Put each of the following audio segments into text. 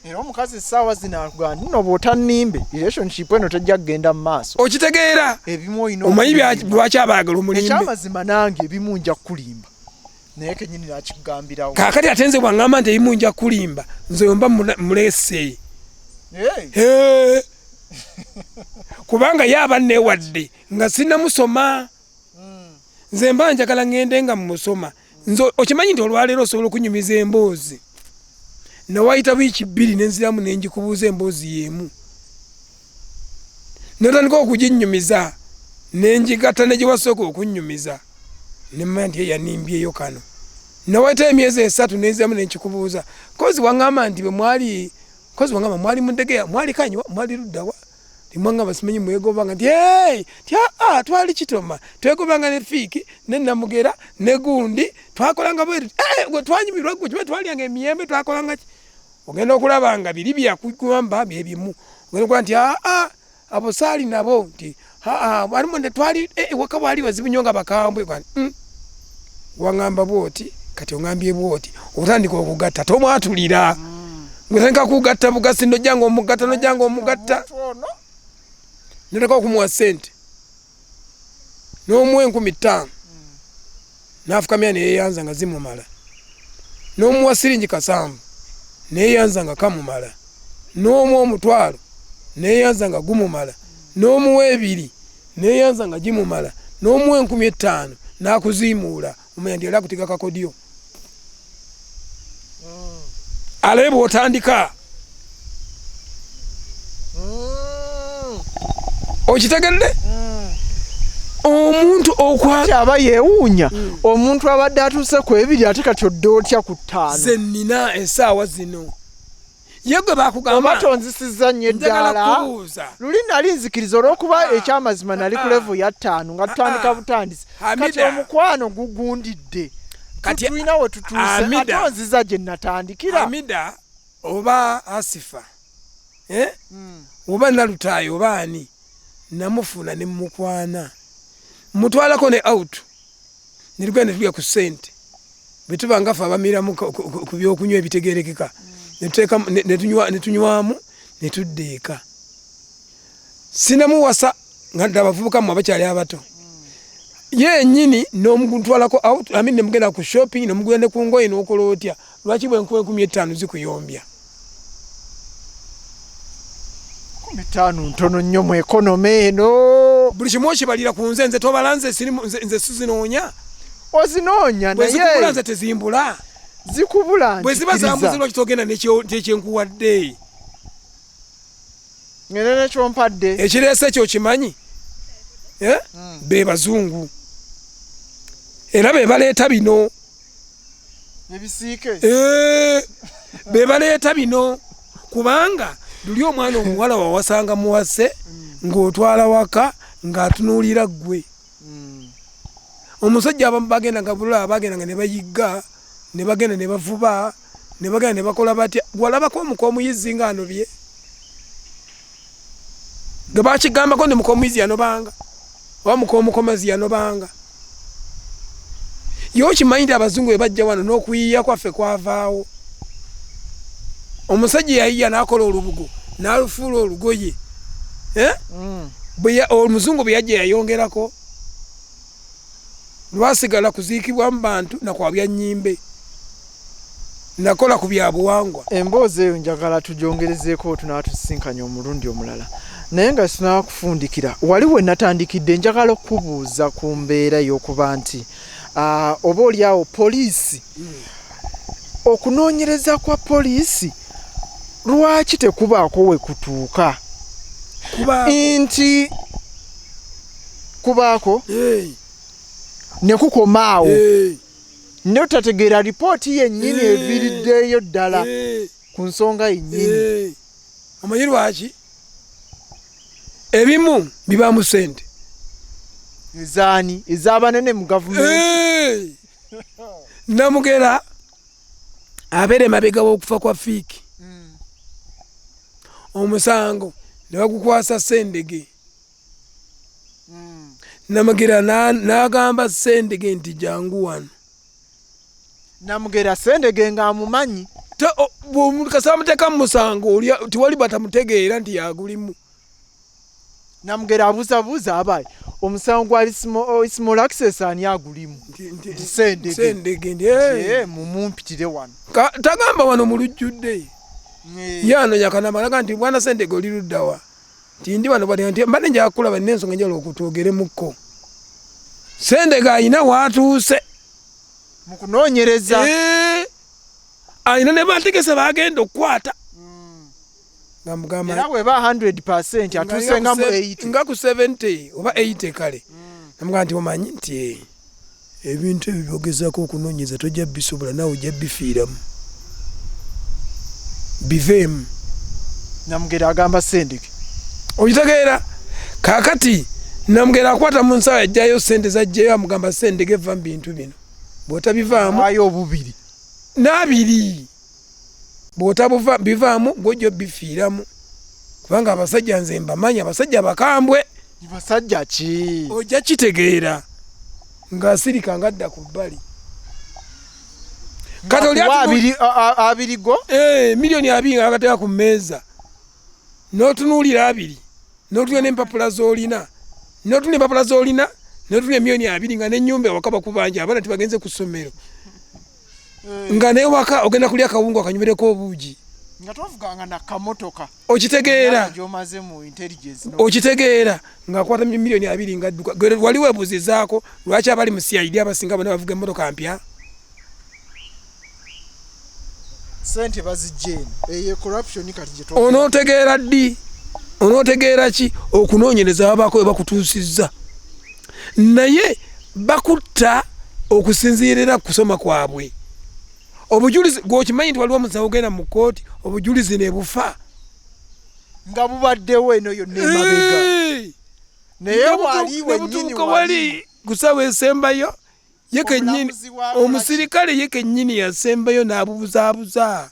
era omukazi sawa zinakuga nno botanimbe relationship eno tajja kugenda mu maaso okitegeera ebimu ino omanyi lwaki abaagala omulimbe ekyamazima nange ebimu nja kulimba naye kenyini nakigambirawo kaakati ate nze bwaŋŋamba nti ebimu nja kulimba nze yomba mulese kubanga yaaba newadde nga sinnamusoma nze mba njagala ŋŋende nga mumusoma nze okimanyi nti olwaleero osobola okunyumiza emboozi nawayita wiiki 2 nenziramu nenjikubuuza emboozi y'emu notandika okuginyumiza nenjigatta negiwasooka okunyumiza nemanya nti yanimbyeyo kano nawayita emyezi 3 nenziramu nenkikubuuza kozi waŋŋamba nti bwe mwali kozi waŋŋamba mwali mundegeya mwali kanywa mwali luddawa timwaŋŋamba simanyi mwegobanga nti twali kitoma twegobanga ne fiiki ne namugera ne gundi twakolanga bweru gwe twanyumirwa gwe kiba twalyanga emiyembe twakolanga ki ogenda okulaba nga biri byakugamba byebimu ogenda okuba nti abo saali nabo nti walimu ne twali ewaka bwali wazibu nnyo nga bakambwe waŋŋamba bwoti kati oŋambye bwoti otandika okugatta tomwatulira ngotandika kugatta bugasi nojjanga omugatta notaka okumuwa sente n'omuwa 15,000 n'afukamya neyeyanza nga zimumala n'omuwa siringi 7 neyeyanza nga kamumala n'omuwa 1,000 neyeyanza nga gumumala n'omuwa 2 neyeyanza nga gimumala n'omuwa 15,000 n'akuzimuula omanya ndi yali akutiga kakodyo alabe bw'otandika okitegedde omuntu aba yeewuunya omuntu abadde atuuse ku 2 ate kati odde otya ku 5 ze nnina essaawa zino ye gwe bakugamba tonzisizza nnyo eddaala luli nali nzikiriza olw'okuba ekyamazima nali ku level ya 5 nga tutandika butandisi kati omukwano gugundidde tulina we tutuuse ate onziza gye natandikira Amida oba Asifa oba Nalutaayo oba ani namufuna ne mukwana mutwalako ne out nirugenda tulya ku sente bitubanga fa abamiramu ku byokunywa ebitegerekeka netunywamu netuddeeka sinamuwasa nga abavubuka mu abakyali abato yennyini n'omugutwalako out nemugenda ku shopping nomugenda ku ngoye n'okola otya lwaki bwe nkuwa 15,000 zikuyomba 15 ntono nnyo mu ekonome eno buli kimu okibalira ku nze tobalanze nze sizinoonya ozinoonya naye zikubulanze tezimbula zikubula bwe ziba zambuzirwa kitogenda nekyenkuwadde ngene nekyompadde ekireese ekyo kimanyi be bazungu era be baleeta bino ebisiike be baleeta bino kubanga luli omwana omuwala wawasanga muwase ng'otwala waka ng'atunuulira ggwe omusajja abamu bagenda nga bulula bagenda nga ne bayigga ne bagenda ne bavuba ne bagenda ne bakola batya walabako omukomuyizi ng'anobye ge bakigambako ne mukomuyizi yanobanga oba mukomukomazi yanobanga yo okimanyi nti abazungu bwe bajja wano n'okuyiya kwaffe kwavaawo omusajja yayiya n'akola olubugo n'alufuula olugoye omuzungu bwe yajja yayongerako lwasigala kuziikibwa mu bantu nakwabya nnyimbe nakola ku byabuwangwa emboozi eyo njagala tugyongerezeeko tunaatusinkanya omulundi omulala naye nga sinakufundikira wali we natandikidde njagala okubuuza ku mbeera y'okuba nti oba oliawo poliisi okunoonyereza kwa poliisi lwaki tekubaako we kutuuka nti kubaako ne kukomaawo ne tutategeera lipooti yennyini eviiriddeeyo ddala ku nsonga yennyini omanyi lwaki ebimu bibaamu sente ezaani ez'abanene mu gavumenti namugera abeera emabega w'okufa kwa fiiki omusango ne bagukwasa sendege namugera n'agamba sendege nti jangu wano namugera sendege ng'amumanyi kasaba muteka musango tiwali batamutegeera nti yagulimu. Namugera abuzabuza abaye omusango ali small access ani agulimu sendege mumumpitire wano tagamba wano mulujjudde yano yakanamalaga nti bwana Sendege oli luddawa nti ndi wano bali nti mbadde njakulaba n'ensonga njala okutwogeremukko. Sendege ayina waatuuse mu kunoonyereza ayina ne bategese bagenda okukwata era bweba 100% atuuse nga mu 80 nga ku 70 oba 80 kale namugamba nti omanyi nti ebintu ebyo byogezako okunoonyeza tojja bisobola nawe ojja bifiiramu biveemu. Namugera agamba Sendege okitegeera kakati Namugera akwata mu nsawo yajjayo sente zajjayo amugamba Sendege va mu bintu bino bw'otabivaamu ayo obubiri n'abiri bw'otabuva bivaamu gw'ojja bifiiramu kubanga abasajja nze mbamanyi abasajja bakambwe. Basajja ki ojja kitegeera ng'asirika ngadda ku bbali kati oli abiri go miliyoni 2 nga agateeka ku mmeeza n'otunuulira 2 n'otunya n'empapula z'olina n'otunya miliyoni 2 nga n'ennyumba ewaka bakubanja abaana tibagenze ku ssomero nga naye waka ogenda kulya akawungu akanyumireko obuugi nga twavuganga na kamotoka okitegeera gy'omaze mu intelligence okitegeera ng'akwata miliyoni 2 ngadduka wali weebuuzizaako lwaki abali mu CID abasinga bonna bavuga emmotoka mpya sente bazijjeeno eyo corruption kati gye onootegeera ddi onootegeera ki okunoonyereza babaako we bakutuusizza naye bakutta okusinziirira kusoma kwabwe. Obujulizi gwokimanyi nti waliwo omusawo ogenda mu kkooti obujulizi ne bufa nga bubaddewo eno yonna emabega naye wali kusawo esembayo ye kennyini omusirikale ye kennyini yasembayo n'abubuzaabuza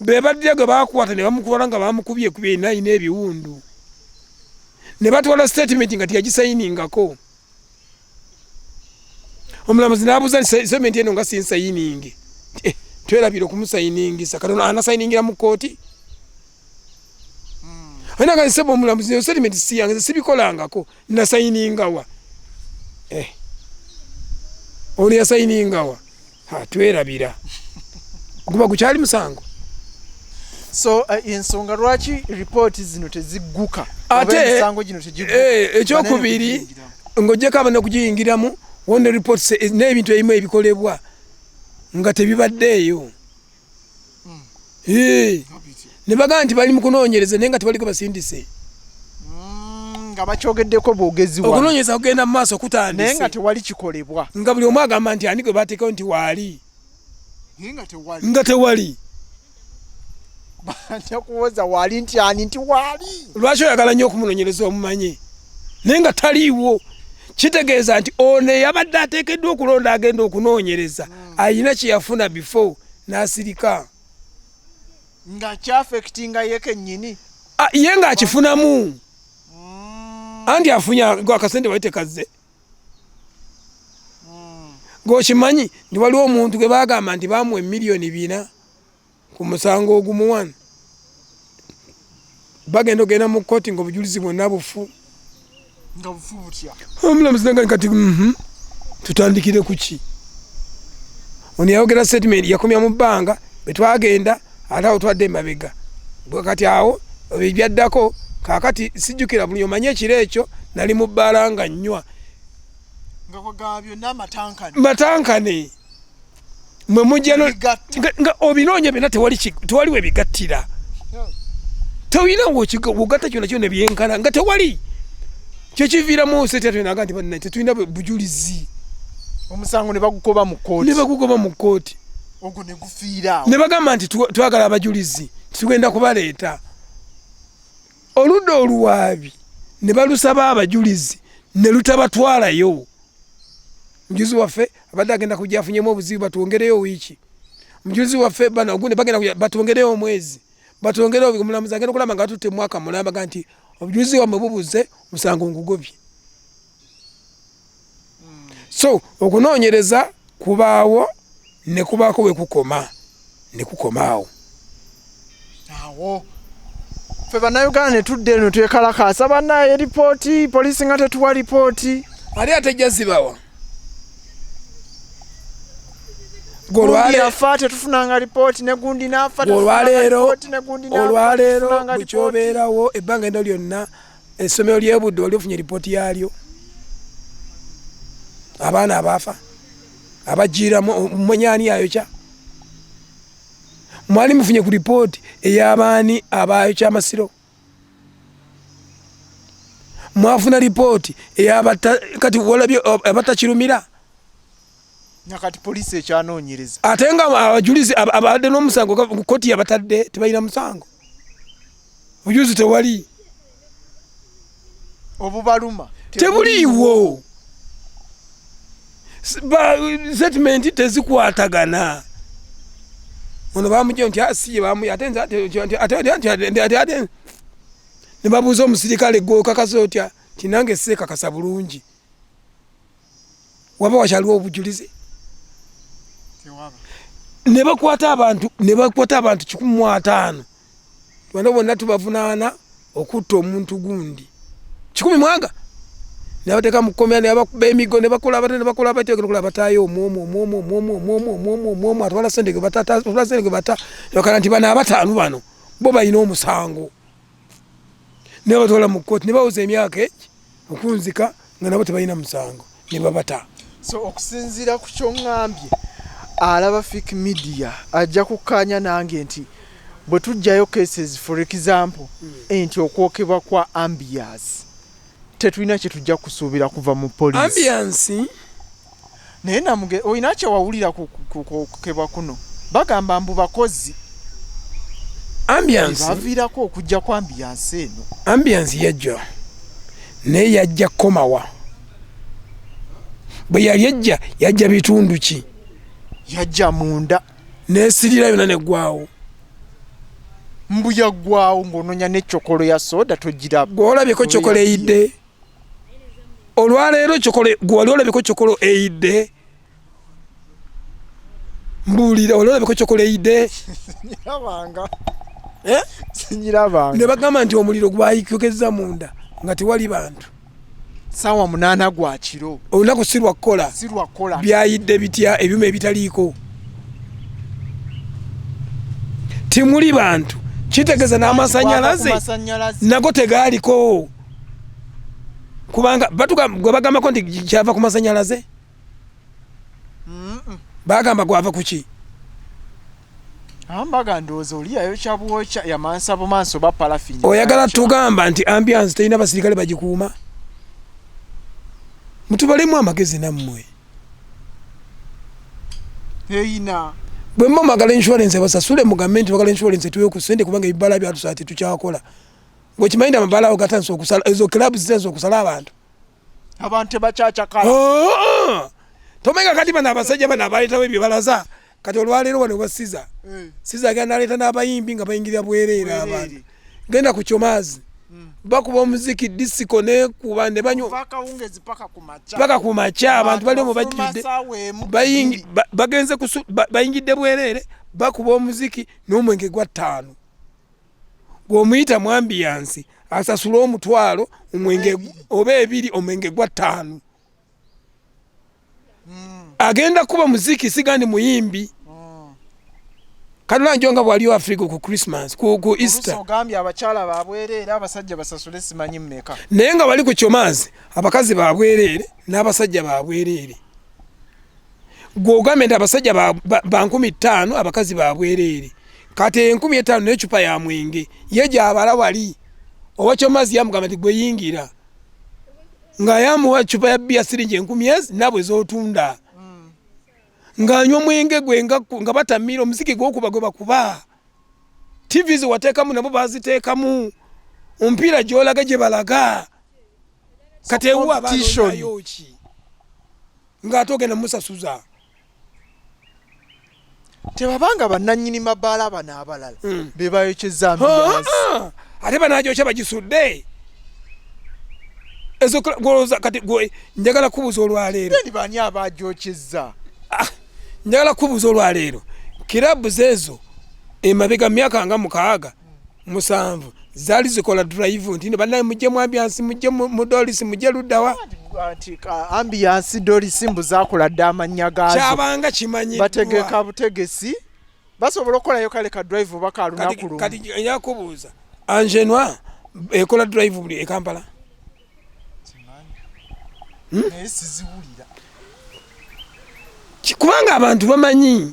be baddira gwe baakwata ne bamukubala nga bamukubye ayina ebiwundu ne batwala statement nga tiyagisayiningako. Omulamuzi n'abuuza statement eno nga sinsayininge twerabire okumusayiningisa katono anasayiningira mu kkooti ayina nga nsaba omulamuzi statement si yange sibikolangako nasayiningawa ono yasayiningawa twerabira guba gukyali musango. So ensonga lwaki report zino tezigguka ate ekyokubiri ng'ojjeko abana okugiyingiramu wone reports n'ebintu ebimu ebikolebwa nga tebibaddeeyo ne bagamba nti bali mu kunoonyereza naye nga tebaliko basindise nga bakyogeddeko bwogezi wano okunoonyereza kugenda mu maaso kutandise naye nga tewali kikolebwa nga buli omu agamba nti ani gwe baateekawo nti waali nga tewali banja kuwoza waali nti ani nti waali lwaki oyagala nnyo okumunoonyereza omumanye naye nga taliiwo kitegeeza nti ono yabadde ateekeddwa okulonda agenda okunoonyereza ayina kye yafuna before n'asirika nga kyafekitinga ye kennyini ye ng'akifunamu anti afunye akasente bali tekazze gwokimanyi nti waliwo omuntu gwe baagamba nti baamuwa miliyoni 4 ku musango ogumu bagenda ogenda mu kkooti ng'obujulizi bwonna bufu nga bufu butya omulamuzi nanga kati tutandikire ku ki ono yayogera statement yakomya mu bbanga bwe twagenda ate awo twadde emabega kati awo ebyaddako kaakati sijjukira buli omanye ekiro ekyo nali mu bbaala nga nnywa nga kwagaba byonna matankane mwe mujja nga obinoonye byonna tewali we bigattira tewina wogatta kyona kyona byenkana nga tewali kyekiviiramu setetwenaga nti tetulina bujulizi omusango ne bagugoba mu kkooti ogwo ne gufiiraawo ne bagamba nti twagala abajulizi tugenda kubaleeta oludda oluwaabi ne balusaba abajulizi ne lutabatwalayo. Mujulizi waffe abadde agenda kujja afunyemu obuzibu batwongereyo wiiki mujulizi waffe bana ogundi bagenda batwongereyo omwezi batwongereyo omulamuzi agenda okulaba nga tutte mwaka mulamba nti obujulizi wammwe bubuze musango ngugobye. So okunoonyereza kubaawo ne kubako we kukoma ne kukomaawo awo fe BannaUganda ne tudde eno twekalakaasa bannaye ripooti poliisi nga tetuwa ripooti ali atejja zibawa golwale afa tetufunanga ripooti ne gundi n'afa olwaleero bwekyobeerawo ebbanga eno lyonna essomero ly'Ebudde wali ofunye ripooti yaalyo abaana abaafa abajjiira munyani ayokya mwali mufunye ku ripooti ey'abaani abayokya amasiro mwafuna ripooti kati walabye abatakirumira nakati poliisi ekyanoonyereza ate nga abajulizi abadde n'omusango kkooti yabatadde tebalina musango bujuzi tewali obubaluma tebuliiwo settlement tezikwatagana ono bamujja nti asiye ate ne babuuza omusirikale gw'okakasa otya ti nange seekakasa bulungi waba wakyaliwo obujulizi ne bakwata abantu 150 bano bonna tubavunaana okutta omuntu gundi 100 mwanga ne bateeka mu kkomera ne bakuba emigo ne bakola batya bataayo omwomo atwala sente ge bata bakala nti bano 5 bano bo balina omusango ne batwala mu kkooti ne bawuza emyaka egi okunzika nga nabo tebalina musango ne babata. So okusinziira ku kyongambye alaba fake media ajja kukanya nange nti bwe tujjayo cases for example enti okwokebwa kwa ambiance tetulina kye tujja kusuubira kuva mu police ambiance naye namuge oyina kye wawulira kwokebwa kuno bagamba mbu bakozi ambiance baviirako okujja kwa ambiance eno ambiance yajja naye yajja komawa bwe yali yajja bitundu ki yajja munda nesirira yona neggwawo mbu yaggwawo ng'ononya n'eccokolo ya soda togira gw'olabyeko cokolo eyidde olwaleero gwali olabyeko cokolo eyidde mbuulira oli olabyeko cokolo eyidde sinyirabanga ne bagamba nti omuliro gwayikokeza munda nga tewali bantu sawa 8 gwa kiro olunaku sirwakkola byayidde bitya ebyuma ebitaliiko timuli bantu kitegeeza n'amasanyalaze nago tegaaliko kubanga gwe bagambako nti kyava ku masanyalaze bagamba gwava ku ki ambaga ndowooza oli yayokya bwokya yamansa bumanso ba parafini oyagala tugamba nti ambiance terina basirikale bagikuuma mutubalemu amagezi nammwe eyina bwe mwagala insurance basasule mugambe nti bagala insurance tuwe ku sente kubanga ebibala byatusa ati tukyakola ng'okimanyi nti amabala ago gatansa okusala ezo clubs zitansa okusala abantu tebakyacakala tomenga kati bano abasajja bano abaleetawo ebyebalaza kati olwaleero wano basiza siza agenda naleeta n'abayimbi nga bayingirira bwereera abantu genda ku kyomaazi bakuba omuziki disiko nekuba ne banywa paka ku makya abantu balimu bajjudde bagenze bayingidde bwereere bakuba omuziki n'omwenge gwa 5 gw'omuyita mu ambiance asasula omutwalo omwenge oba 2 omwenge gwa 5 agenda kuba muziki sigandi muyimbi kanula njonga bwaliyo Africa ku Christmas ku Easter ogambye abakyala babwereere abasajja basasule simanyi mmeka naye nga bali ku kyomazi abakazi babwereere n'abasajja babwereere gw'ogambye nti abasajja ba 50 abakazi babwereere kati 50 n'ecupa ya mwenge ye gyabala wali owa kyomazi yamugamba nti gweyingira nga yamuwa ecupa ya bia siringi 10,000 nabwe z'otunda ng'anywa mwenge gwe nga batamira omuziki gw'okuba gwe bakuba TVs wateekamu nabo baziteekamu omupiira gy'olaga gye balaga kati ewu abaanayo ki ng'ate ogenda musasuza tebabanga bannannyini mabaala bano abalala be bayokyeza ambiance ate banagyokya bagisudde ezo gwolooza kati njagala kubuuza olwaleero bani abagyokyeza njagala kubuuza olwaleero kirabu zezo emabega myaka nga mukaaga 7 zaali zikola drive nti ne bannaye mujje mu ambiance mujje mu dolisi mujje luddawa ambiance dolisi mbu zakola dda amannya gaazo kyabanga kimanyiddwa bategeka butegesi basobola okolayo kale ka drive oba ka lunaku lumu kati nyakubuuza Angenwa ekola drive buli e Kampala kubanga abantu bamanyi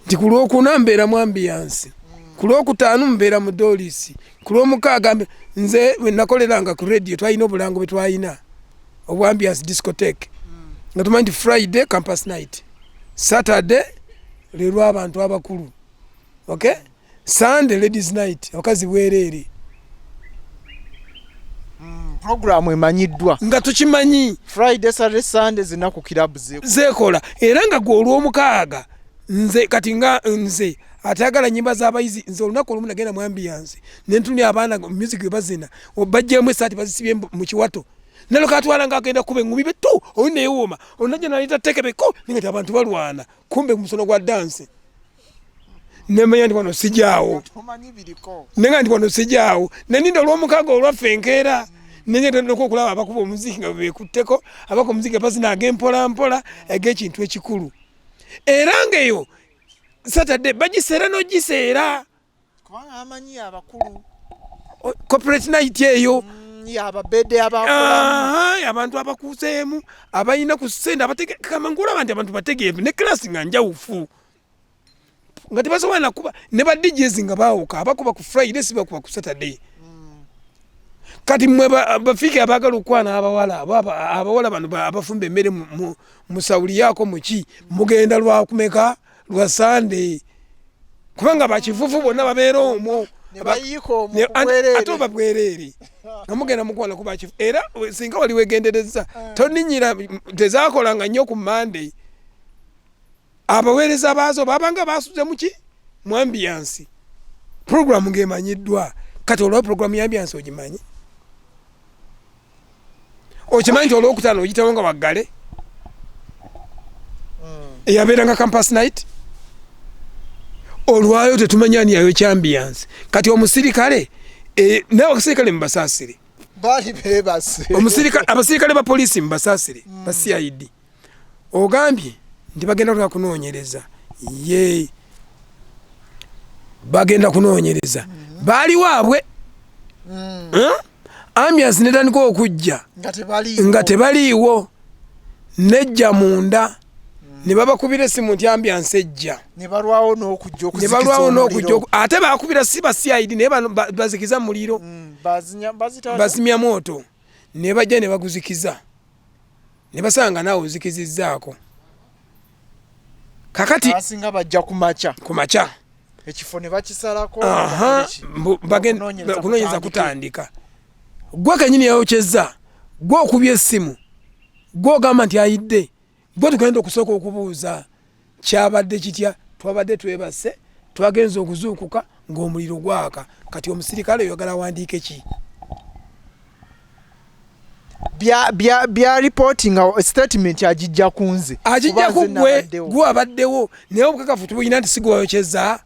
nti ku Lwokuna mbeera mu ambiance ku Lwokutaano mbeera mu dolisi ku Lwomukaaga nze we nakoleranga ku radio twalina obulango bwe twalina obu ambiance discotheque nga tumanyi nti Friday campus night Saturday leero abantu abakulu okay Sunday ladies night wakazi bwereere program emanyiddwa nga tukimanyi Friday Saturday Sunday zinaku kilabu zekola era nga gwe Olwomukaaga nze kati nga nze atagala nyimba z'abayizi nze olunaku olumu nagenda mu ambiance nentunia abaana music bazina obajjemu esati bazisibye mu kiwato nalo katwala nga agenda kuba engumi betu oneewoma onajja naleta tekebeko ningati abantu balwana kumbe musono gwa dance nemanya ndi wano sijaawo nenga ndi wano sijaawo neninda Olwomukaaga olwaffe enkeera nenye okulaba abakuba omuziki nga beekutteko abako omuziki bazina ag'empola mpola ag'ekintu ekikulu era ngeyo Saturday bagiseera n'ogiseera kubanga amanyi abakulu corporate night eyo ababede abakola abantu abakuseemu abayina ku ssente abategekamangula bantu abantu bategeevu ne class nga njawufu nga tebasobola nakuba ne ba DJs nga baawuka abakuba ku Friday si bakuba ku Saturday kati mwe bafike abagala okwana abawala bano abafumba emmere mu sawuli yaako muki mugenda lwakumeka lwa Sunday kubanga bakifufu bonna babeera omwo ate babwereere nga mugenda mukwana kuba kifu era singa wali wegendereza toninyira tezakolanga nnyo ku Monday abaweereza baazo babanga basuze muki mu ambiance program ng'emanyiddwa kati olwa program ya ambiance ogimanyi okimanyi nti Olwokutaano ogitawo nga waggale eyabeeranga campus night olwayo tetumanyani yayo kyambiance kati omusirikale naye abasirikale mubasaasire bali bebase abasirikale ba poliisi mubasaasire ba CID ogambye nti bagenda kunoonyereza ye bagenda kunoonyereza baali waabwe ambiance netandika okujja nga tebaliiwo nejja munda ne babakubira essimu nti ambiance ejja ne balwawo n'okujja ate bakubira si ba CID naye bazikiza muliro bazimya moto ne bajja ne baguzikiza ne basanga naawe ozikizizzaako kakati asinga bajja kumaca ekifo ne bakisalako kunoonyeza kutandika gwe kenyini yayokyezza gwe okubya essimu gwe ogamba nti ayidde gwe tugenda okusooka okubuuza kyabadde kitya twabadde twebase twagenza okuzuukuka ng'omuliro gwaka kati omusirikale oyagala awandiike ki bya reporting statement agijja kunze agijja kugwe gwe abaddewo naye obukakafu tubuyina nti sigwe wayokyezza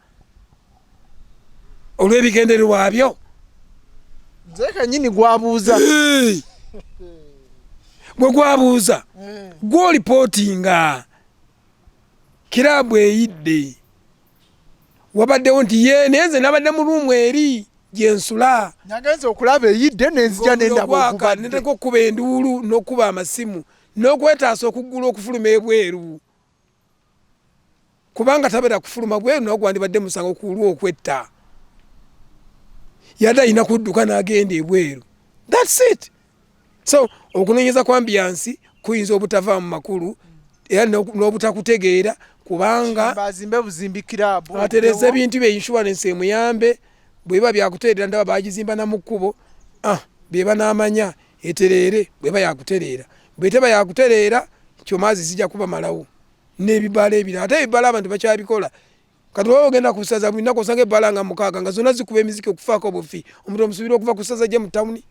olw'ebigendererwa byo nze kenyini gwabuuza bwe gwabuuza gw'olipotinga kirabu eyidde wabaddewo nti ye naye nze nabadde mu luumu eri gyensula nagenza okulaba eyidde nenzija nendako okuba enduulu n'okuba amasimu n'okwetaasa okuggula okufuluma ebweru kubanga tabeera kufuluma bweru nawe gwandibadde musango kulwa okwetta yadde alina kudduka n'agenda ebweru thats it so okunoonyeza kwa ambiance kuyinza obutava mu makulu era n'obutakutegeera kubanga bazimbe buzimbikira atereza ebintu bye insurance emuyambe bweba byakutereera ndaba bagizimba na mukkubo beba n'amanya etereere bweba yakutereera bweteba yakutereera kyomaazi zijja kuba malawo n'ebibala ebira ate ebibala abantu bakyabikola kati waba ogenda ku ssaza buli nnaku osanga ebbala nga 6 nga zonna zikuba emiziki okufaako obufi omuntu omusubira okuva ku ssaza gye mu tawuni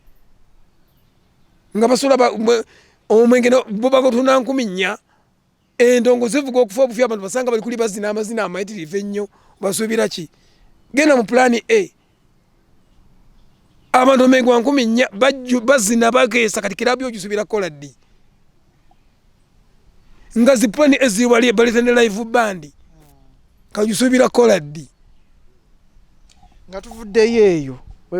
nga basula omwenge bo bagotunda 4,000 endongo zivuga okufa obufi abantu basanga bali kuli bazina amazina amayitirivu ennyo basuubira ki genda mu pulaani A abantu omengo 1000 bazina bageesa kati kirabi ogisuubira kola ddi nga zipulaani eziwali ebalete ne live band kagisuubira kola ddi nga tuvuddeyo eyo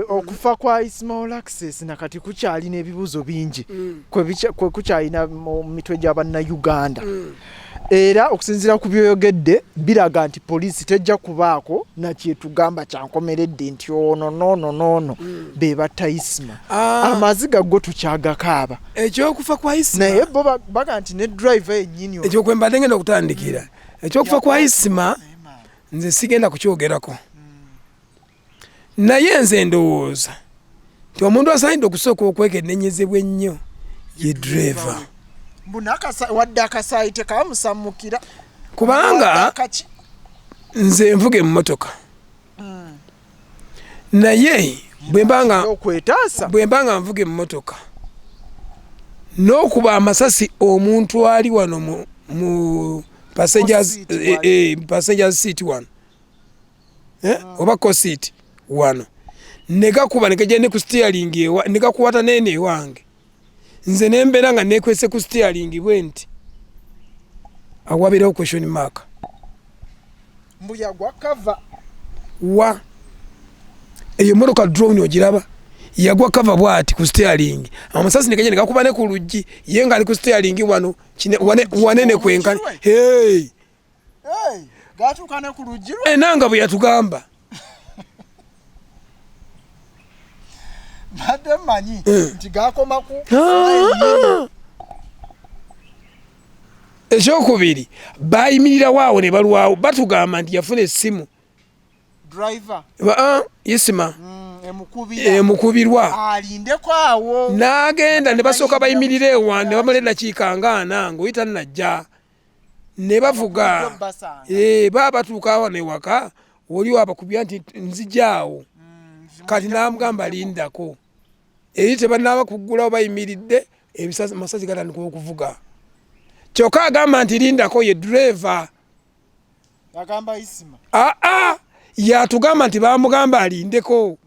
okufa kwa Ismail Access nakati kukyalina ebibuzo bingi kwe kukyalina mu mitwe gya BannaUganda era okusinziira ku byoyogedde biraga nti poliisi tejja kubaako na kyetugamba kyankomeredde nti ono be batta Isma amaziga go tukyagakaaba ekyokufa kwa Isma naye bo baga nti ne driver yennyini ekyokwembadde ngenda okutandikira ekyokufa kwa Isma nze sigenda kukyogerako naye nze ndowooza nti omuntu asaanidde okusooka okwekennenyezebwa ennyo ye driver wadde akasaayi tekamusamukira kubanga nze nvuga emmotoka naye bwe mbanga nvuga emmotoka n'okuba amasasi omuntu ali wano mu passengers seat wano oba co-seat wano negakuba negagende ku steering negakuwata nene ewange nze nembeera nga nekwese ku steering bwe nti awabeerawo question mark mbuya gwa cover wa eyo motoka drone ogiraba yagwa cover bwati ku steering amasasi negagende gakuba ne ku luggi ye nga ali ku steering wano wanene kwenkani gatukane ku luggi enanga bwe yatugamba Madde manyi nti gakoma ku ekyokubiri bayimirira waawo ne balwawo batugamba nti yafuna essimu driver Isma emukubirwa alindeko awo n'agenda ne basooka bayimirira ewa ne bamala eddakiika nga 4 ng'oyita najja ne bavuga baba batuuka awo newaka oliwo abakubya nti nzijaawo kati n'amugamba lindako eri tebanaaba kuggulawo bayimiridde amasasi gatandika okuvuga kyokka agamba nti lindako ye driver agamba Isma yatugamba nti bamugamba alindeko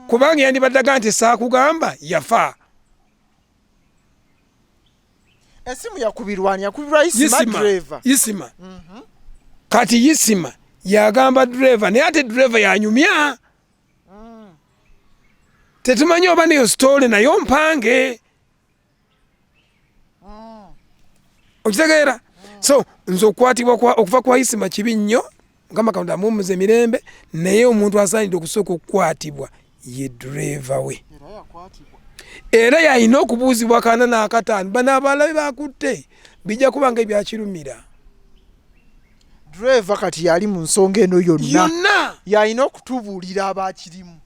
kubanga yandibaddaga nti saakugamba yafa esimu yakubirwa Isma driver Isma kati Isma yagamba driver naye ate driver yanyumya tetumanyi oba neyo story nayo mpange okitegeera so nze okukwatibwa okuva kwa Isma kibi nnyo ngamba katonda mumuze emirembe naye omuntu asaanidde okusooka okukwatibwa ye driver we era yalina okubuuzibwa kana n'akataano bano abalabe bakutte bijja kuba nga ebyakirumira driver kati yali mu nsonga eno yonna yalina okutubuulira abakirimu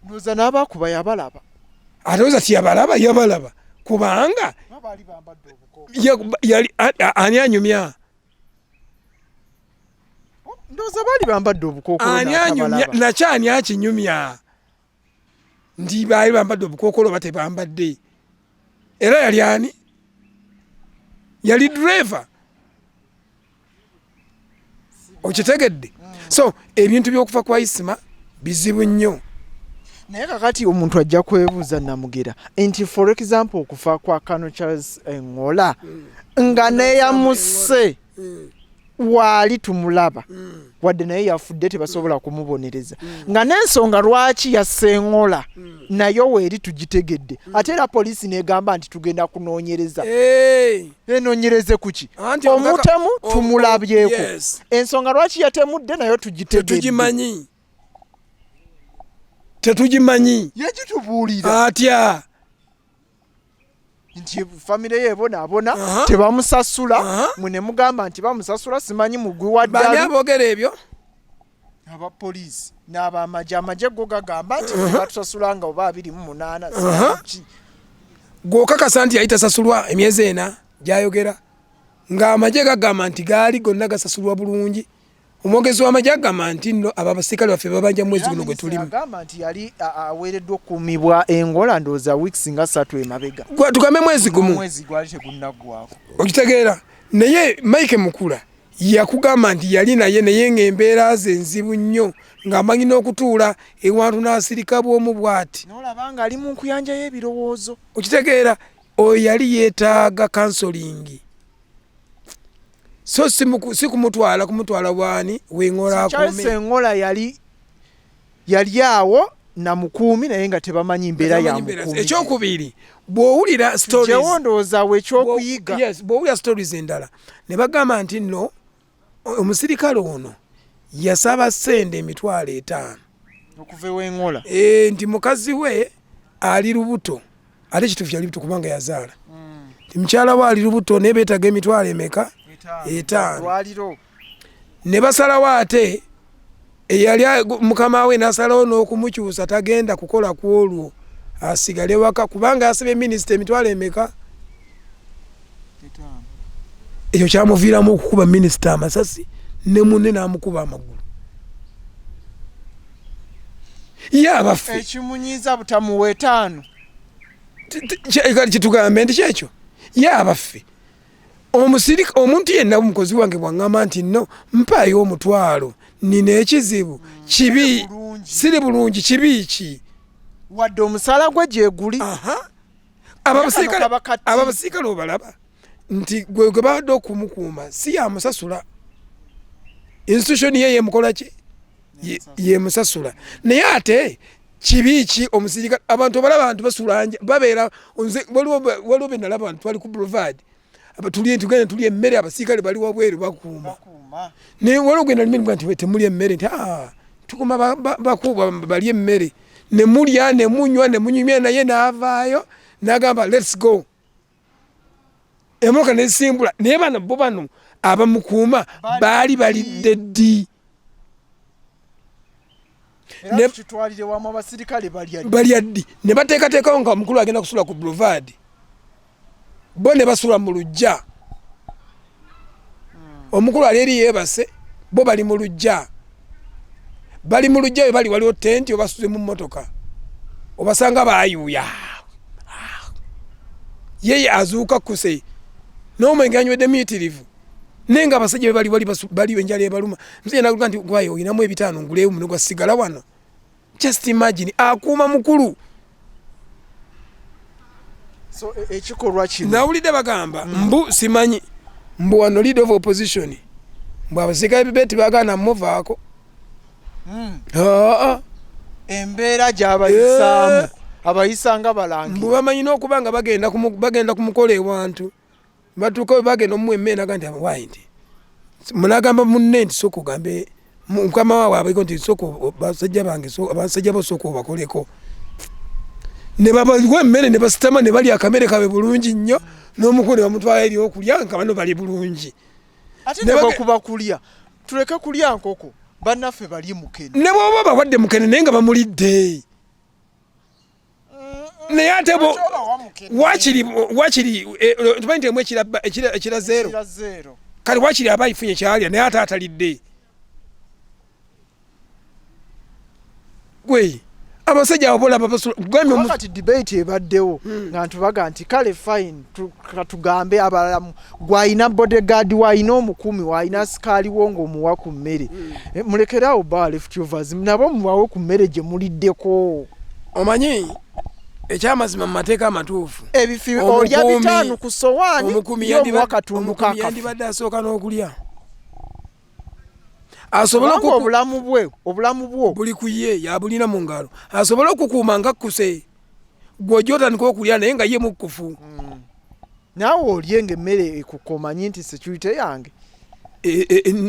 ndoza n'abakuba yabalaba atooza yabalaba kubanga yali ani anyumya ndoza bali bambadde obukookolo nakyani akinyumya ndi baali bambadde obukookolo batebambadde era yali ani yali driver okitegedde so ebintu by'okufa kwa Isma bizibu nnyo naye kakati omuntu ajja kwebuuza Namugera nti for example okufa kwa Kano Charles Ngola nga neyamuse waali tumulaba wadde naye yafudde tebasobola kumubonereza nga n'ensonga lwaki yasse Ngola nayo weeri tugitegedde ate era poliisi negamba nti tugenda kunoonyereza enoonyereze kuki omutemu tumulabyeko ensonga lwaki yatemudde nayo tugitegedde tetugimanyi yagitubuulira atya nti famire ye bonaabona tebamusasula mwene mugamba nti bamusasula simanyi mugwi waddalu bani aboogera ebyo abapoliisi n'abamagye go gagamba nti batusasula nga oba 28 gwokakasa nti yali tasasulwa emyezi ena gyayogera ng'amagye gagamba nti gaali gonna gasasulwa bulungi omwogezi w'amagye agamba nti nno abo abasirikale baffe babanja mwezi guno gwe tulimu agamba nti yali aweereddwa okuumibwa Engola ndowooza weeks nga 3 emabega tugambe mwezi gumu mwezi gwali tegunnaggwako okitegeera naye Mike Mukula yakugamba nti yali naye naye ng'embeera ze nzibu nnyo ng'amanyi n'okutuula ewantu n'asirika bw'omu bw'ati n'olabanga ali mu nkuyanja y'ebirowoozo okitegeera oyo yali yeetaaga kansolingi so si kumutwala bwani w'eŋola Charles Engola yali awo na mukuumi naye nga tebamanyi embeera ya mukuumi ekyokubiri bw'owulira stories ekyokuyiga bw'owulira stories endala ne bagamba nti nno omusirikale ono yasaba ssente 5,000 okuva ew'Engola nti mukazi we ali lubuto ate kituufu yali lubuto kubanga yazaala nti mukyala we ali lubuto naye beetaga 5,000 ne basalawo ate eyali mukama we n'asalawo n'okumukyusa tagenda kukola ku olwo asigale waka kubanga yasabye minisita 5,000 ekyo kyamuviiramu okukuba minisita amasasi ne munne n'amukuba amagulu ye abaffe ekimunyiiza butamuwa 5 kati kitugambe nti kyekyo ye abaffe omuntu yenna omukozi wange bwaŋŋamba nti nno mpaayo omutwalo nina ekizibu kibi siri bulungi kibi ki wadde omusala gwe gye guli ababasirikale obalaba nti gwe badde okumukuuma si yamusasula institution ye yemukola ki yemusasula naye ate kibi ki omusirikale abantu obalaba abantu basulanja babeera waliwo benalaba abantu twali ku provide tugenda tulya emmere abasirikale bali wabweru bakuuma naye waliwo genda limirwa nti temulya emmere nti tukuma bakuba balya emmere ne mulya ne munywa ne munyumya naye n'avaayo n'agamba let's go emoka nesimbula naye bo bano abamukuuma baali balidde ddi balya ddi ne bateekateekawo nga omukulu agenda kusula ku boulevard bo ne basula mu lujja omukulu ali eri yeebase bo bali mu lujja we bali waliwo tenti obasuze mu mmotoka obasanga baayuuya yeye azuuka kuse n'omwenge anywedde miyitirivu naye nga abasajja be bali enjala ebaluma musajja naguga nti gwayo oyinamu 5 nguleewo muno gwasigala wano just imagine akuuma mukulu ekikolwa kino nawulidde bagamba mbu simanyi mbu wano leader of opposition mbu abasirikale bebe tibagaana muvaako embeera gy'abayisaamu abayisanga balangira mbu bamanyi n'okuba nga bagenda kumukola ewantu batuuka bagenda omuwa emmere naga nti abawayi nti munagamba munne nti sooka ogambe mukama waawe abaiko nti sooka basajja bange abasajja bo sooka obakoleko ne babawa emmere ne basitama ne balya akamere kabe bulungi nnyo n'omukulu bamutwala eri okulya nga bano bali bulungi ate ne bakuba kulya tuleke kulya nkoko bannaffe bali mukene ne bwoba bawadde mukene naye nga bamulidde naye ate bo wakiri tumanyi nti emu ekira zero kale wakiri aba ayifunye kyalya naye ate atalidde gwe abasajja kati debate ebaddewo nga ntubaga nti kale fine katugambe abalala gwayina bodyguard wayina omukuumi wayina sikaaliwo ng'omuwa ku mmere mulekerawo ba leftovers nabo mubawe ku mmere gye muliddeko omanyi ekyamazima mu mateeka amatuufu olya 5 ku sowaani y'omuwa katundu kakafu yandibadde asooka n'okulya obulamu bwo buli ku ye yabulina mu ngalo asobole okukuuma nga kkuse gw'ojja otandika okulya naye nga ye mukkufu naawe olyenga emmere ekukomanyi nti security yange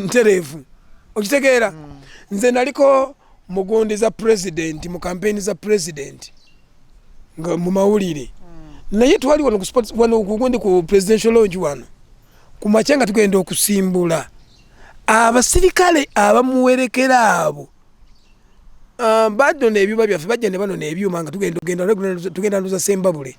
ntereevu okitegeera nze naliko mugundi za president mu campaign za president nga mu mawulire naye twali wano kugundi ku presidential lodge wano ku makya nga tugenda okusimbula abasirikale abamuwerekera abo badona ebyuma byaffe bajja ne banona ebyuma nga tugenda nduza Sembabule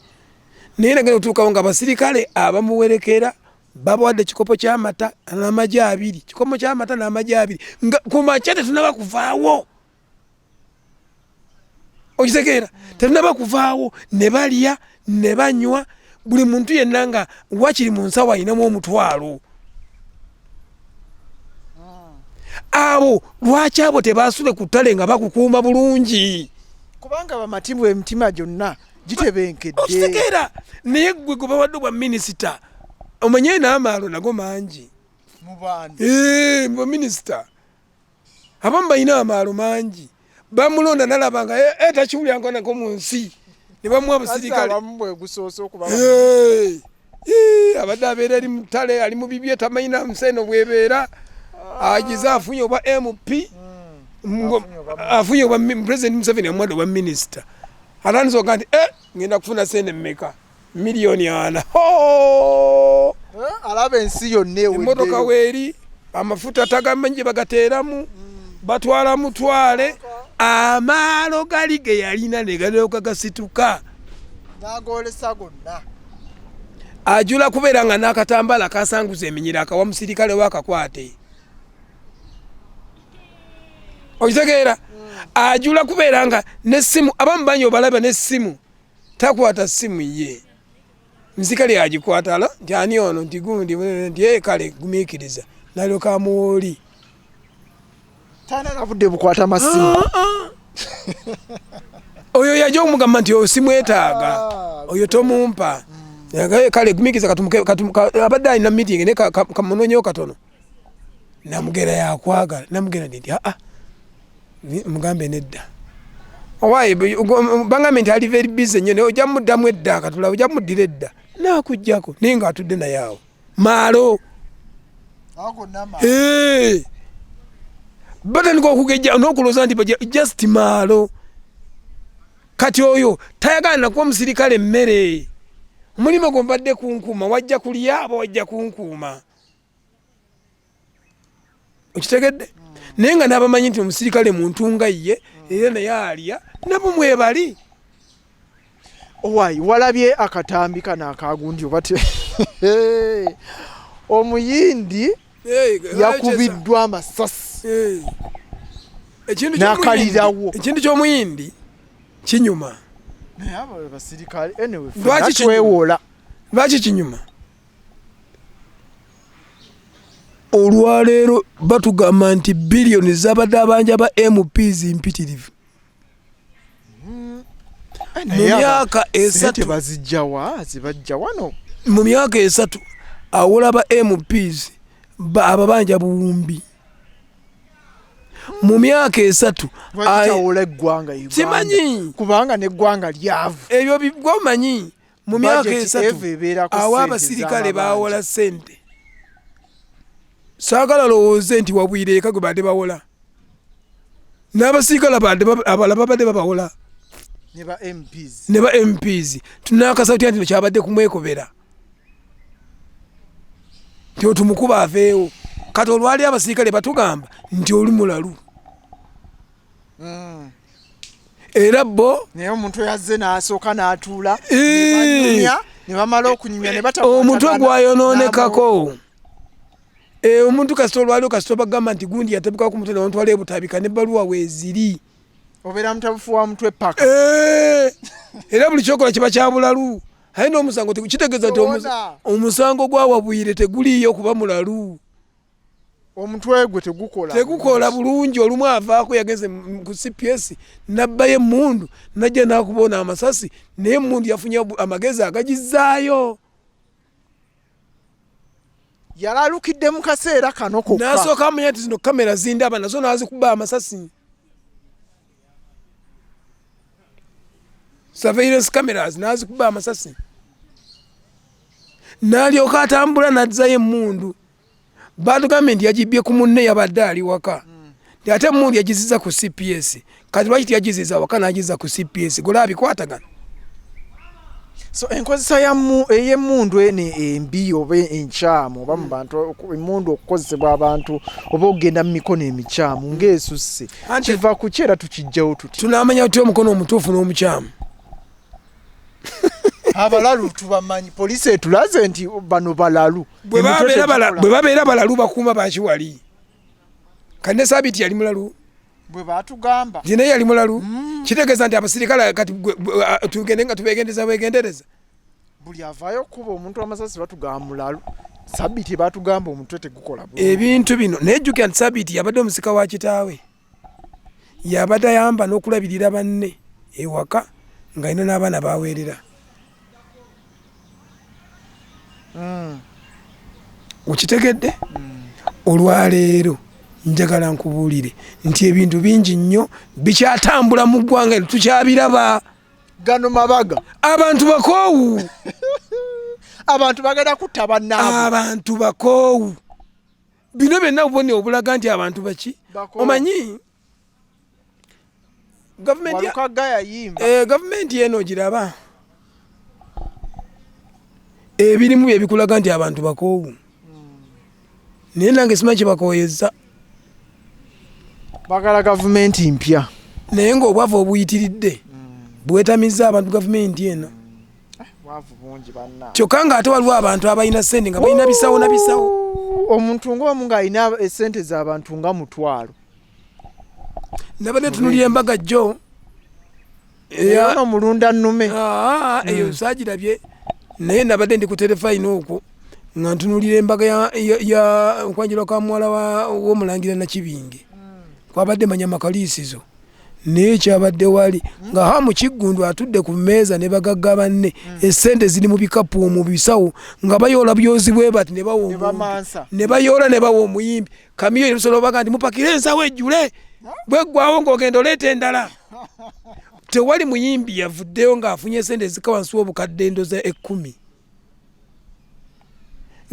naye nagenda otuukawo nga abasirikale abamuwerekera babawadde ekikopo ky'amata n'amagi 2 kikopo ky'amata n'amagi 2 nga ku makya tetunaba kuvaawo okitegeera tetunaba kuvaawo ne balya ne banywa buli muntu yenna nga wakiri mu nsawo ayinamu omutwalo abo lwaki abo tebasule ku ttale nga bakukuuma bulungi kubanga bamatimu emitima gyonna gitebenkedde okitegeera naye gwe gwe bawadde bwa minisita omanye n'amaalo nago mangi mu bantu mu minisita abamu balina amaalo mangi bamulonda nalaba nga takiwulyanko nako mu nsi ne bamuwa abasirikale abadde abeera ali mu ttale ali mu bibye tamanyina museeno bwebeera agize afunye oba MP afunye oba President Museveni amwadde oba minisita atandise oga nti ngenda kufuna sente mmeka miliyoni 4 alaba ensi yonna emmotoka weeri amafuta tagamanyi gye bagateeramu batwala mutwale amaalo gali ge yalina ne galyoka gasituka n'agolesa gonna ajula kubeera nga n'akatambala kasanguza eminyira akawa musirikale wakakwate okitegeera ajula kubeera nga n'essimu abamu banyi obalaba n'essimu takwata ssimu ye musirikale agikwata alo nti ani ono nti gundi nti kale gumiikiriza nalyoka amuwooli tana nabudde bukwata masimu oyo yajja omugamba nti osimwetaaga oyo tomumpa kale gumiikiriza abadde alina meeting ne kamunonyewo katono namugera yakwagala namugera nti mugambe nedda owaayi bagambe nti ali very busy nnyo naye ojja muddamu edda akatula ojja muddira edda naakuggyako naye nga atudde naye awo maalo batandika okugejja n'okulooza nti just maalo kati oyo tayagala nakuwa musirikale emmere omulimu gwe mbadde kunkuuma wajja kulya aba wajja kunkuuma okitegedde naye nga n'abamanyi nti omusirikale muntu nga ye era naye alya nabo mwebali owaayi walabye akatambi kano akagundi oba omuyindi yakubiddwa amasasi n'akalirawo ekintu ky'omuyindi kinyuma naye abo basirikale anyway lwaki kinyuma olwaleero batugamba nti biliyoni zabadde abanja ba MPs mpitirivu mu myaka esatu zibajja wano mu myaka esatu awola ba MPs ababanja buwumbi mu myaka esatu awola eggwanga simanyi kubanga n'eggwanga lyavu ebyo bigwomanyi mu myaka esatu awo abasirikale bawola sente saagala lowooze nti wabwire eka gwe badde bawola n'abasirikale abala babadde babawola ne ba MPs tunakasa tutya nti no kyabadde kumwekobera nti otumukuba aveewo kati olwali abasirikale batugamba nti oli mulalu era bo naye omuntu yazze n'asooka n'atuula ne bamala okunyumya ne batakwatagana omutwe gwayonoonekako omuntu kasita olwaliwo kasita bagamba nti gundi yatebuka ku mutwe n'ontwala ebutabika n'ebbaluwa weeziri obeera mutabufu wa mutwe paka era buli kyokola kiba kya bulalu aye n'omusango kitegeeza nti omusango gwawabwire teguliyo kuba mulalu omutwe gwe tegukola bulungi olumu avaako yagenze ku CPS nabbayo emmundu najja n'akuboona amasasi naye emmundu yafunye amagezi agagizaayo yalalukidde mu kaseera kano kokka n'asooka amanya nti zino kamera zindaba nazo n'azikuba amasasi surveillance cameras n'azikuba amasasi n'alyoka atambula n'azzayo emmundu batugambye nti yagibbye ku munne yabadde ali waka ate emmundu yagiziza ku CPS kati lwaki tiyagiziza waka n'agiza ku CPS gola abikwatagana so enkozesa ey'emmundu ene embi oba enkyamu oba mu bantu emmundu okukozesebwa abantu oba okugenda mu mikono emikyamu ng'esusse kiva ku kyera tukijjawo tuti tunaamanya tuti omukono omutuufu n'omukyamu abalalu tubamanyi poliisi etulaze nti bano balalu bwe babeera balalu bakuuma bakiwali kane Sabiti yali mulalu bwe batugamba naye yali mulalu kitegeeza nti abasirikale kati tugende nga tubegendereza bwegendereza buli avaayo kuba omuntu amasasi batugamba mulalu Sabiti batugamba omutwe tegukola ebintu bino nejjukira nti Sabiti yabadde omusika wa kitaawe yabadde ayamba n'okulabirira banne ewaka ng'alina n'abaana baweerera okitegedde olwaleero njagala nkubuulire nti ebintu bingi nnyo bikyatambula mu ggwanga tukyabiraba gano mabaga abantu bakoowu abantu bagenda kutta bannaabwe abantu bakoowu bino byonna buboni obulaga nti abantu baki omanyi gavumenti eno giraba ebirimu byebikulaga nti abantu bakoowu naye nange simanyi kyebakooyezza bagala gavumenti mpya naye ng'obwavu obuyitiridde bwetamiza abantu gavumenti eno kyokka ng'ate waliwo abantu abalina ssente nga balina bisawo na bisawo omuntu ng'omu ng'alina essente z'abantu nga mutwalo nabadde tunulira embaga jjo ono mulunda nnume eyo saagirabye naye nabadde ndi ku terefayina okwo nga ntunulira embaga ya okwanjirwa kwa muwala w'omulangira Nakibinge kwabadde manya makaliisizo naye kyabadde wali nga ha mu kiggundu atudde ku mmeeza ne bagagga banne essente ziri mu bikapu mu bisawo nga bayoola byozi bwe bati ne bayoola ne bawa omuyimbi kamiyo ebisobola baga nti mupakire ensawo ejjule bweggwawo ng'ogenda oleeta endala tewali muyimbi yavuddeyo ng'afunye essente ezika wansi w'obukadde endoza 10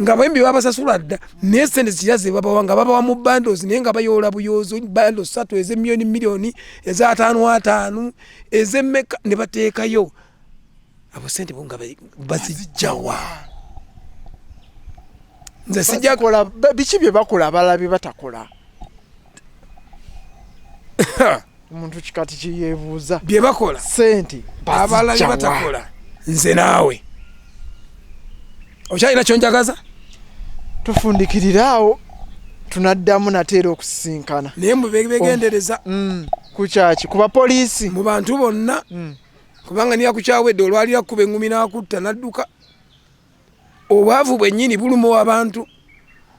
nga bayimbi babasasula dda naye ssente ziraze babawa nga babawa mu bandozi naye nga bayoola buyoozo bando 3 ez'emiliyoni eza 5 ez'emmeka ne bateekayo abo ssente bo nga bazijjawa nze sijjakola biki bye bakola abalabi batakola omuntu kikati kiyeebuuza bye bakola ssente abalabi batakola nze naawe okyalina kyonjagaza tufundikirirawo tunaddamu nateera okusisinkana naye mubegendereza ku kyaki ku bapoliisi mu bantu bonna kubanga niya kukyawedde olwalira kuba engumi n'akutta n'adduka obwavu bwennyini bulumu abantu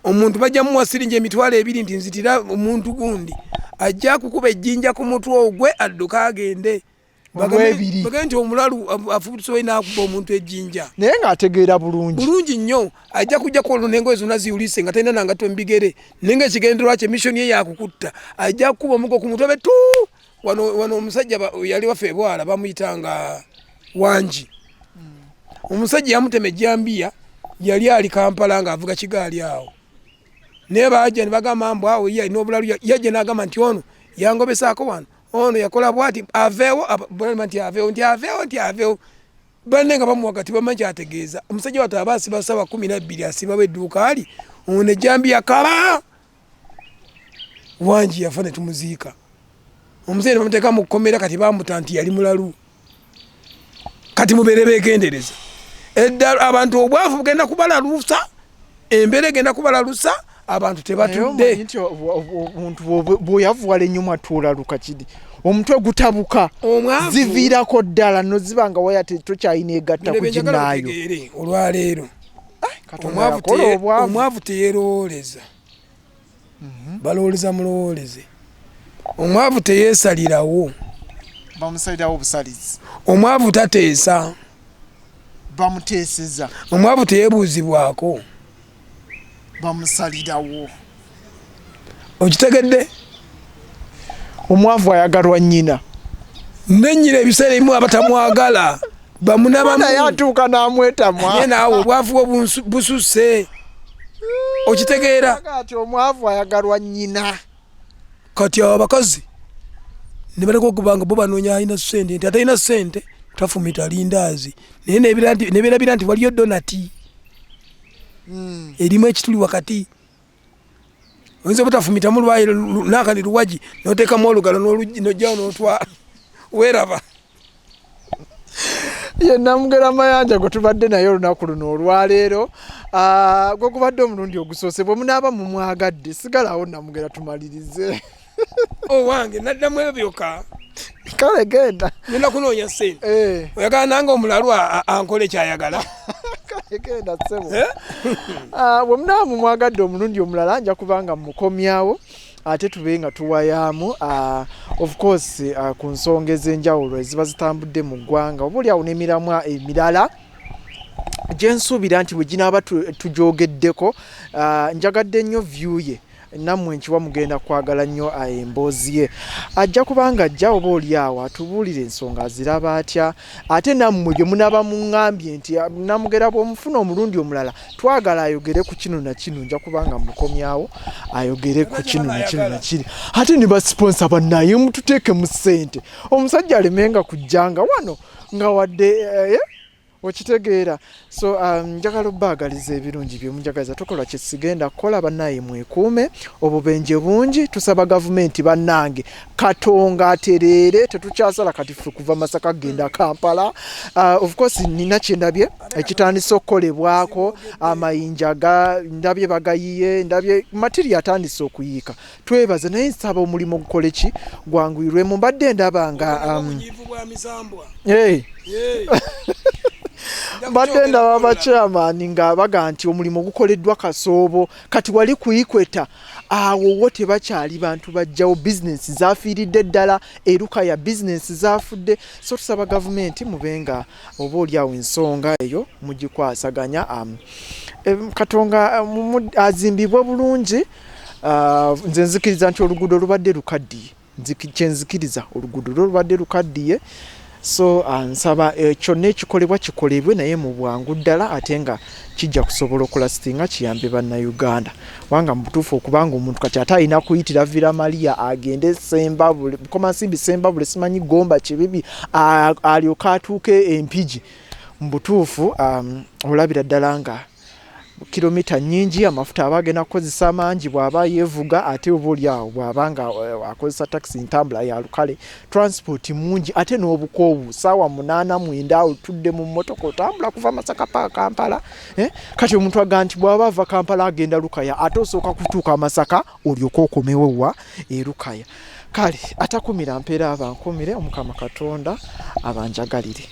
omuntu bajja muwa siringi emitwalo 2 nti nzitira omuntu gundi ajja kukuba ejjinja ku mutwe ogwe adduka agende bagende nti omulalu afubutuse we n'akuba omuntu ejjinja naye ng'ategeera bulungi nnyo ajja kujja kwolwo n'engoye zonna ziwulise nga talina nangatto mbigere naye nga ekigendererwa kye missoni ye yakukutta ajja kukuba omugo ku mutwe betu wano omusajja yali waffe ebwala bamuyitanga Wanji omusajja yamutema ejjambiya yali ali Kampala ng'avuga kigaali awo naye bajja ne bagamba mbu awo ye alina obulalu yajja n'agamba nti ono yangobesaako wano ono yakola bwati aveewo aveewo banne nga bamuwa kati bamanyi kyategeeza omusajja watu aba asiba 12 asibawo edduuka ali ono ejjambiya kala Wanji yafa ne tumuziika omusajja ne bamuteeka mu kkomera kati bamuta nti yali mulalu kati mubeere beegendereza eddala abantu obwavu bugenda kubalalusa embeera egenda kubalalusa abantu tebatudde omuntu bw'oyavuwala ennyo atulaluka kidi omutwe gutabuka ziviirako ddala nozibanga waya tokyalina egatta ku ginnaayo olwaleero omwavu teyerowooleza balowooleza mulowooleze omwavu teyeesalirawo bamusalirawo obusalizi omwavu tateesa bamuteeseza omwavu teyeebuuzibwako bamusalirawo okitegedde omwavu ayagalwa nnyina nennyina ebiseera ebimu abatamwagala bamunabamunaye atuuka n'amwetamwa naye naawe obwavu bwo bususse okitegeera kati omwavu ayagalwa nnyina kati abakazi ne baleka okubanga bo banoonya alina ssente nti atalina ssente tafumita lindaazi naye nebeerabira nti waliyo donati erimu ekituli wakati oyinza obutafumitamu lwayi nakali luwagi noteekamu olugalo nojjawo notwala weeraba ye Namugera Mayanja gwe tubadde naye olunaku luno olwaleero gwe gubadde omulundi ogusoose bwe munaaba mumwagadde sigalawo Namugera tumalirize owange naddamu ebyo byokka kale genda nina kunoonya ssente oyagala nange omulalu ankole kyayagala Genda ssebo. Bwe munaamu mwagadde omulundi omulala nja kubanga mukomyawo ate tube nga tuwayaamu of course ku nsonga ez'enjawulo eziba zitambudde mu ggwanga oba oliawo n'emiramwa emirala gye nsuubira nti bwe ginaaba tugyogeddeko njagadde nnyo view ye nammwe nkiwa mugenda kwagala nnyo emboozi ye ajja kubanga ajja oba oliawo atubuulire ensonga aziraba atya ate nammwe gye munaaba muŋŋambye nti namugera bw'omufuna omulundi omulala twagala ayogere ku kino na kino nja kubanga mukomyawo ayogere ku kino na kino na kiri ate ne basponsa bannaye mututeeke mu ssente omusajja alemenga kujjanga wano nga wadde okitegeera so njagala obbaagaliza ebirungi bye munjagaliza tokola kye sigenda kukola bannaye mwekuume obubenje bungi tusaba gavumenti bannange Katonga atereere tetukyasala kati ffe kuva Masaka genda Kampala of course nina kyendabye ekitandise okukolebwako amayinja ndabye bagayiye ndabye material atandise okuyiika twebaze naye nsaba omulimu gukola ki gwanguyirwe mu mbadde ndaba nga mbadde ndaba abakyamaani ng'abaga nti omulimu gukoleddwa Kasoobo kati wali kuyikweta awo wo tebakyali bantu bajjawo bizinensi zafiiridde ddala eruka ya bizinensi zafudde so tusaba gavumenti mubenga oba oliawo ensonga eyo mugikwasaganya Katonga azimbibwe bulungi nze nzikiriza nti oluguudo lubadde lukaddiye kyenzikiriza oluguudo lubadde lukaddiye so nsaba kyonna ekikolebwa kikolebwe naye mu bwangu ddala ate nga kijja kusobola okulastinga kiyambe BannaUganda wanga mu butuufu okubanga omuntu kati ate alina kuyitira Villa Maria agende Sembabule Bukomansimbi Sembabule simanyi Gomba Kibibi alyoka atuuke Empigi mu butuufu olabira ddala nga kilomita nyingi amafuta abagenda kukozesa mangi bwaba yevuga ate obuliawo bwabanga akozesa taxi ntambula ya lukale transport mungi ate n'obukoowu sawa 8-9 otudde mu mmotoka otambula kuva Masaka pa Kampala kati omuntu aganti bwaba ava Kampala agenda Lukaya ate osooka kutuuka Masaka olyoka okomewo wa Lukaya kale atakumira mpeera abankumire Omukama Katonda abanjagalire